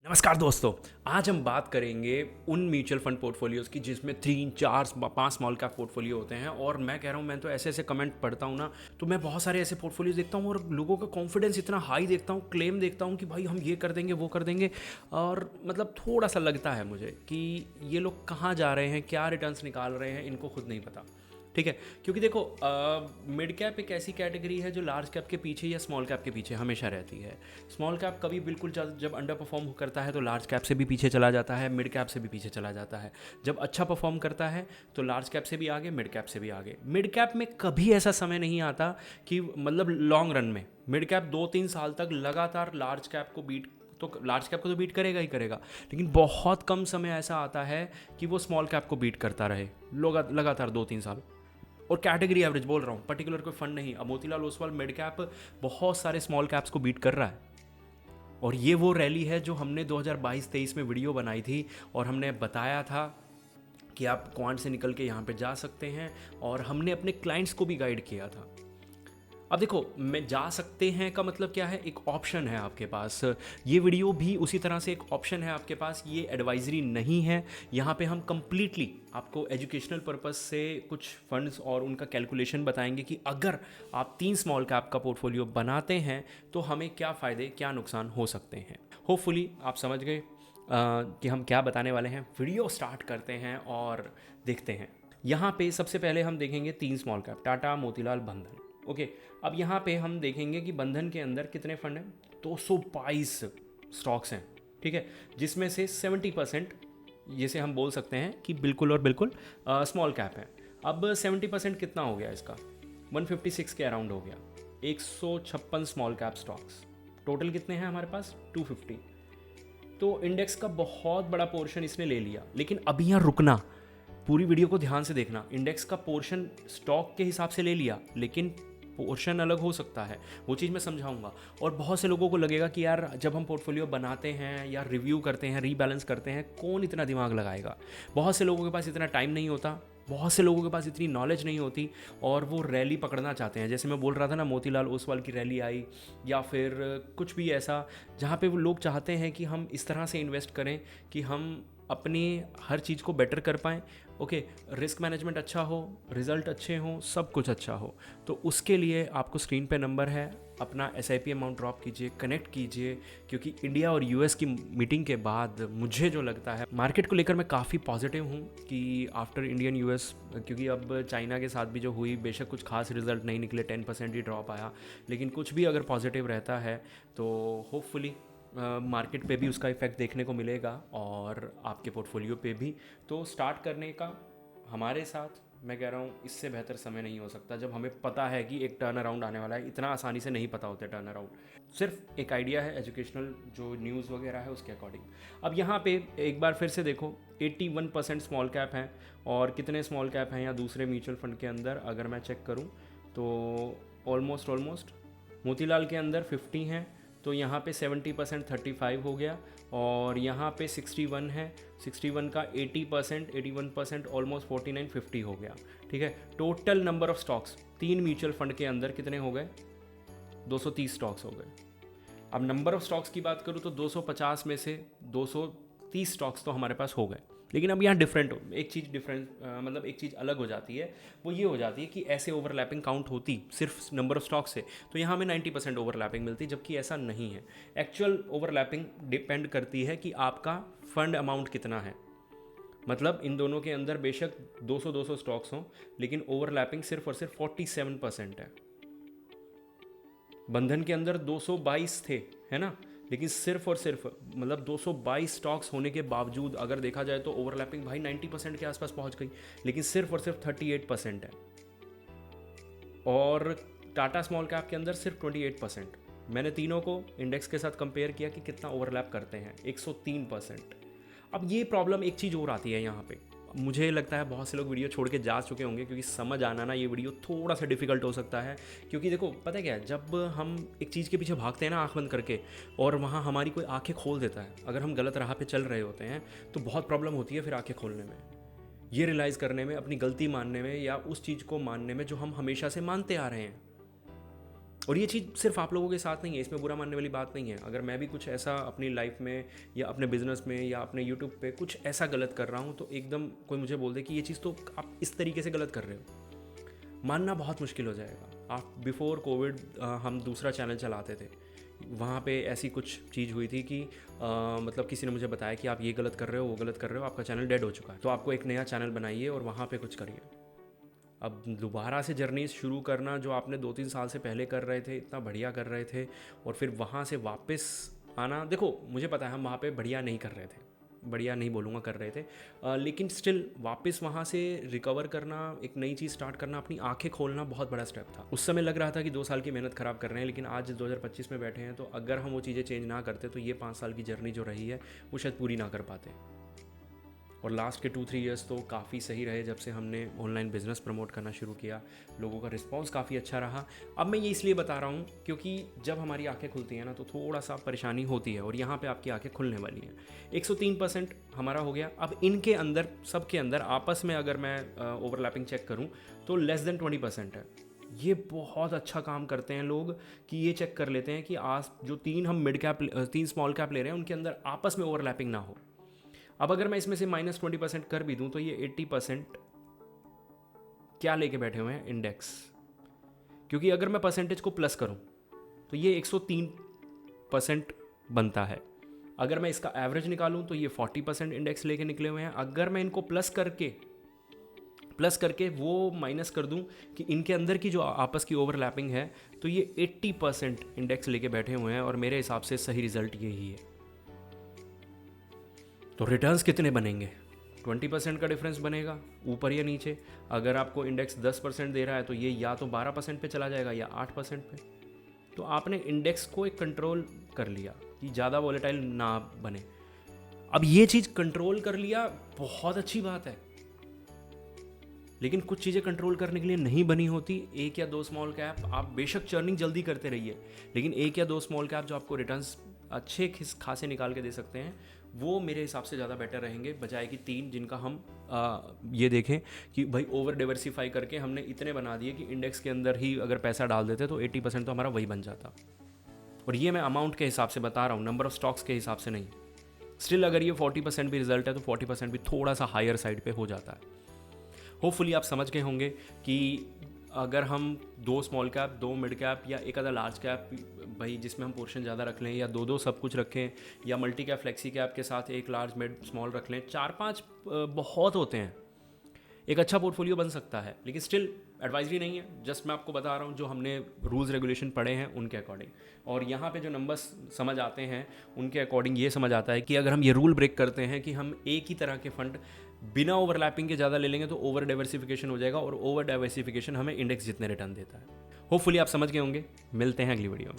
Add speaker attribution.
Speaker 1: नमस्कार दोस्तों। आज हम बात करेंगे उन म्यूचुअल फंड पोर्टफोलियोज़ की जिसमें 3, 4, 5 स्मॉल कैप पोर्टफोलियो होते हैं। और मैं कह रहा हूँ, मैं तो ऐसे ऐसे कमेंट पढ़ता हूँ ना, तो मैं बहुत सारे ऐसे पोर्टफोलियोज देखता हूँ और लोगों का कॉन्फिडेंस इतना हाई देखता हूँ, क्लेम देखता हूँ कि भाई हम ये कर देंगे वो कर देंगे। और मतलब थोड़ा सा लगता है मुझे कि ये लोग कहाँ जा रहे हैं, क्या रिटर्न्स निकाल रहे हैं, इनको खुद नहीं पता। ठीक है, क्योंकि देखो मिड कैप एक ऐसी कैटेगरी है जो लार्ज कैप के पीछे या स्मॉल कैप के पीछे हमेशा रहती है। स्मॉल कैप कभी बिल्कुल जब अंडर परफॉर्म करता है तो लार्ज कैप से भी पीछे चला जाता है, मिड कैप से भी पीछे चला जाता है। जब अच्छा परफॉर्म करता है तो लार्ज कैप से भी आगे, मिड कैप से भी आगे। मिड कैप में कभी ऐसा समय नहीं आता कि मतलब लॉन्ग रन में मिड कैप 2-3 साल तक लगातार लार्ज कैप को बीट, तो लार्ज कैप को तो बीट करेगा ही करेगा, लेकिन बहुत कम समय ऐसा आता है कि वो स्मॉल कैप को बीट करता रहे लगातार 2-3 साल। और कैटेगरी एवरेज बोल रहा हूँ, पर्टिकुलर कोई फंड नहीं। अब मोतीलाल ओसवाल मिड कैप बहुत सारे स्मॉल कैप्स को बीट कर रहा है। और ये वो रैली है जो हमने 2022-23 में वीडियो बनाई थी और हमने बताया था कि आप क्वांट से निकल के यहाँ पे जा सकते हैं, और हमने अपने क्लाइंट्स को भी गाइड किया था। अब देखो, मैं जा सकते हैं का मतलब क्या है, एक ऑप्शन है आपके पास। ये वीडियो भी उसी तरह से एक ऑप्शन है आपके पास, ये एडवाइजरी नहीं है। यहाँ पे हम कंप्लीटली आपको एजुकेशनल पर्पस से कुछ फंड्स और उनका कैलकुलेशन बताएंगे कि अगर आप 3 स्मॉल कैप का पोर्टफोलियो बनाते हैं तो हमें क्या फ़ायदे क्या नुकसान हो सकते हैं। होपफुली आप समझ गए कि हम क्या बताने वाले हैं। वीडियो स्टार्ट करते हैं और देखते हैं। यहाँ पे सबसे पहले हम देखेंगे 3 स्मॉल कैप, टाटा, मोतीलाल, बंधन। ओके, अब यहाँ पे हम देखेंगे कि बंधन के अंदर कितने फंड हैं। 222 स्टॉक्स हैं, ठीक है, जिसमें से 70% जिसे हम बोल सकते हैं कि बिल्कुल और बिल्कुल स्मॉल कैप है। अब 70% कितना हो गया इसका, 156 के अराउंड हो गया। 156 स्मॉल कैप स्टॉक्स, टोटल कितने हैं हमारे पास, 250। तो इंडेक्स का बहुत बड़ा पोर्शन इसने ले लिया। लेकिन अभी यहाँ रुकना, पूरी वीडियो को ध्यान से देखना। इंडेक्स का पोर्शन स्टॉक के हिसाब से ले लिया, लेकिन पोर्शन अलग हो सकता है, वो चीज़ मैं समझाऊंगा। और बहुत से लोगों को लगेगा कि यार जब हम पोर्टफोलियो बनाते हैं या रिव्यू करते हैं, रीबैलेंस करते हैं, कौन इतना दिमाग लगाएगा। बहुत से लोगों के पास इतना टाइम नहीं होता, बहुत से लोगों के पास इतनी नॉलेज नहीं होती, और वो रैली पकड़ना चाहते हैं। जैसे मैं बोल रहा था ना, मोतीलाल ओसवाल की रैली आई, या फिर कुछ भी ऐसा जहाँ पे वो लोग चाहते हैं कि हम इस तरह से इन्वेस्ट करें कि हम अपनी हर चीज़ को बेटर कर पाएँ। ओके, रिस्क मैनेजमेंट अच्छा हो, रिजल्ट अच्छे हों, सब कुछ अच्छा हो। तो उसके लिए आपको स्क्रीन पे नंबर है, अपना SIP अमाउंट ड्रॉप कीजिए, कनेक्ट कीजिए। क्योंकि इंडिया और US की मीटिंग के बाद मुझे जो लगता है, मार्केट को लेकर मैं काफ़ी पॉजिटिव हूँ कि आफ्टर इंडियन US, क्योंकि अब चाइना के साथ भी जो हुई, बेशक कुछ खास रिजल्ट नहीं निकले, 10% ही ड्रॉप आया, लेकिन कुछ भी अगर पॉजिटिव रहता है तो होपफुली मार्केट पे भी उसका इफेक्ट देखने को मिलेगा और आपके पोर्टफोलियो पे भी। तो स्टार्ट करने का हमारे साथ, मैं कह रहा हूँ, इससे बेहतर समय नहीं हो सकता जब हमें पता है कि एक टर्न अराउंड आने वाला है। इतना आसानी से नहीं पता होता टर्न अराउंड, सिर्फ एक आइडिया है, एजुकेशनल जो न्यूज़ वगैरह है उसके अकॉर्डिंग। अब यहाँ पे एक बार फिर से देखो, 81% स्मॉल कैप हैं। और कितने स्मॉल कैप हैं या दूसरे म्यूचुअल फंड के अंदर अगर मैं चेक करूँ तो ऑलमोस्ट मोतीलाल के अंदर 50 हैं, तो यहाँ पे 70% 35 हो गया। और यहाँ पे 61 है, 61 का 80%, 81% ऑलमोस्ट 49-50 हो गया। ठीक है, total number of stocks 3 mutual fund के अंदर कितने हो गए, 230 स्टॉक्स हो गए। अब नंबर ऑफ स्टॉक्स की बात करूँ तो 250 में से 230 स्टॉक्स तो हमारे पास हो गए। लेकिन अब यहाँ एक चीज़ मतलब एक चीज़ अलग हो जाती है, वो ये हो जाती है कि ऐसे ओवरलैपिंग काउंट होती सिर्फ नंबर ऑफ स्टॉक से तो यहाँ हमें 90% ओवरलैपिंग मिलती, जबकि ऐसा नहीं है। एक्चुअल ओवरलैपिंग डिपेंड करती है कि आपका फंड अमाउंट कितना है। मतलब इन दोनों के अंदर बेशक 200 स्टॉक्स हों, लेकिन ओवरलैपिंग सिर्फ और सिर्फ 47% है। बंधन के अंदर 222 थे, है ना, लेकिन सिर्फ और सिर्फ मतलब 222 स्टॉक्स होने के बावजूद अगर देखा जाए तो ओवरलैपिंग भाई 90% के आसपास पहुंच गई, लेकिन सिर्फ और सिर्फ 38% है। और टाटा स्मॉल कैप के अंदर सिर्फ 28%। मैंने तीनों को इंडेक्स के साथ कंपेयर किया कि कितना ओवरलैप करते हैं, 103%। अब ये प्रॉब्लम एक चीज़ और आती है यहाँ पे, मुझे लगता है बहुत से लोग वीडियो छोड़ के जा चुके होंगे, क्योंकि समझ आना ना ये वीडियो थोड़ा सा डिफिकल्ट हो सकता है। क्योंकि देखो पता है क्या है, जब हम एक चीज़ के पीछे भागते हैं ना आँख बंद करके, और वहाँ हमारी कोई आंखें खोल देता है, अगर हम गलत राह पे चल रहे होते हैं तो बहुत प्रॉब्लम होती है फिर आंखें खोलने में, ये रियलाइज़ करने में, अपनी गलती मानने में, या उस चीज़ को मानने में जो हम हमेशा से मानते आ रहे हैं। और ये चीज़ सिर्फ आप लोगों के साथ नहीं है, इसमें बुरा मानने वाली बात नहीं है। अगर मैं भी कुछ ऐसा अपनी लाइफ में या अपने बिजनेस में या अपने यूट्यूब पे कुछ ऐसा गलत कर रहा हूँ तो एकदम कोई मुझे बोल दे कि ये चीज़ तो आप इस तरीके से गलत कर रहे हो, मानना बहुत मुश्किल हो जाएगा। आप बिफोर कोविड हम दूसरा चैनल चलाते थे, वहाँ पे ऐसी कुछ चीज़ हुई थी कि मतलब किसी ने मुझे बताया कि आप ये गलत कर रहे हो, वो गलत कर रहे हो, आपका चैनल डेड हो चुका है, तो आपको एक नया चैनल बनाइए और वहाँ पे कुछ करिए। अब दोबारा से जर्नी शुरू करना, जो आपने 2-3 साल से पहले कर रहे थे, इतना बढ़िया कर रहे थे, और फिर वहाँ से वापस आना, देखो मुझे पता है हम वहाँ पे बढ़िया नहीं कर रहे थे, बढ़िया नहीं बोलूँगा कर रहे थे, लेकिन स्टिल वापस वहाँ से रिकवर करना, एक नई चीज़ स्टार्ट करना, अपनी आंखें खोलना बहुत बड़ा स्टेप था। उस समय लग रहा था कि 2 साल की मेहनत ख़राब कर रहे हैं, लेकिन आज 2025 में बैठे हैं, तो अगर हम वो चीज़ें चेंज ना करते तो ये 5 साल की जर्नी जो रही है वो शायद पूरी ना कर पाते। और लास्ट के 2-3 इयर्स तो काफ़ी सही रहे, जब से हमने ऑनलाइन बिज़नेस प्रमोट करना शुरू किया, लोगों का रिस्पांस काफ़ी अच्छा रहा। अब मैं ये इसलिए बता रहा हूँ क्योंकि जब हमारी आंखें खुलती हैं ना तो थोड़ा सा परेशानी होती है, और यहाँ पे आपकी आंखें खुलने वाली हैं। 103% हमारा हो गया। अब इनके अंदर, सबके अंदर आपस में अगर मैं ओवरलैपिंग चेक करूँ तो लेस देन 20% है। ये बहुत अच्छा काम करते हैं लोग कि ये चेक कर लेते हैं कि आज जो 3 हम मिड कैप 3 स्मॉल कैप ले रहे हैं उनके अंदर आपस में ओवरलैपिंग ना हो। अब अगर मैं इसमें से -20% कर भी दूं तो ये 80% क्या लेके बैठे हुए हैं, इंडेक्स। क्योंकि अगर मैं परसेंटेज को प्लस करूं तो ये 103% बनता है। अगर मैं इसका एवरेज निकालूं तो ये 40% इंडेक्स लेके निकले हुए हैं। अगर मैं इनको प्लस करके वो माइनस कर दूं कि इनके अंदर की जो आपस की ओवरलैपिंग है, तो ये 80% इंडेक्स लेके बैठे हुए हैं, और मेरे हिसाब से सही रिजल्ट यही है। तो रिटर्न्स कितने बनेंगे? 20% का डिफरेंस बनेगा, ऊपर या नीचे। अगर आपको इंडेक्स 10% दे रहा है तो ये या तो 12% पे चला जाएगा या 8% पे। तो आपने इंडेक्स को एक कंट्रोल कर लिया कि ज़्यादा वॉलेटाइल ना बने। अब ये चीज़ कंट्रोल कर लिया, बहुत अच्छी बात है, लेकिन कुछ चीज़ें कंट्रोल करने के लिए नहीं बनी होती। 1 या 2 स्मॉल कैप आप बेशक चर्निंग जल्दी करते रहिए, लेकिन 1 या 2 स्मॉल कैप जो आपको रिटर्न्स अच्छे खासे निकाल के दे सकते हैं, वो मेरे हिसाब से ज़्यादा बेटर रहेंगे, बजाय कि 3 जिनका हम ये देखें कि भाई ओवर डिवर्सिफाई करके हमने इतने बना दिए कि इंडेक्स के अंदर ही अगर पैसा डाल देते तो 80% तो हमारा वही बन जाता। और ये मैं अमाउंट के हिसाब से बता रहा हूँ, नंबर ऑफ स्टॉक्स के हिसाब से नहीं। स्टिल अगर ये 40% भी रिजल्ट है तो 40% भी थोड़ा सा हायर साइड पे हो जाता है। होपफुली आप समझ गए होंगे कि अगर हम 2 स्मॉल कैप, 2 मिड कैप या एक आधा लार्ज कैप, भाई जिसमें हम पोर्शन ज़्यादा रख लें, या 2 सब कुछ रखें, या मल्टी कैप फ्लेक्सी कैप के साथ एक लार्ज मिड स्मॉल रख लें, 4-5 बहुत होते हैं, एक अच्छा पोर्टफोलियो बन सकता है। लेकिन स्टिल एडवाइजरी नहीं है, जस्ट मैं आपको बता रहा हूँ जो हमने रूल्स रेगुलेशन पढ़े हैं उनके अकॉर्डिंग। और यहाँ पे जो नंबर्स समझ आते हैं उनके अकॉर्डिंग ये समझ आता है कि अगर हम ये रूल ब्रेक करते हैं कि हम एक ही तरह के फंड बिना ओवरलैपिंग के ज़्यादा ले लेंगे तो ओवर डाइवर्सिफिकेशन हो जाएगा, और ओवर डाइवर्सिफिकेशन हमें इंडेक्स जितने रिटर्न देता है। होपफुली आप समझ गए होंगे। मिलते हैं अगली वीडियो में।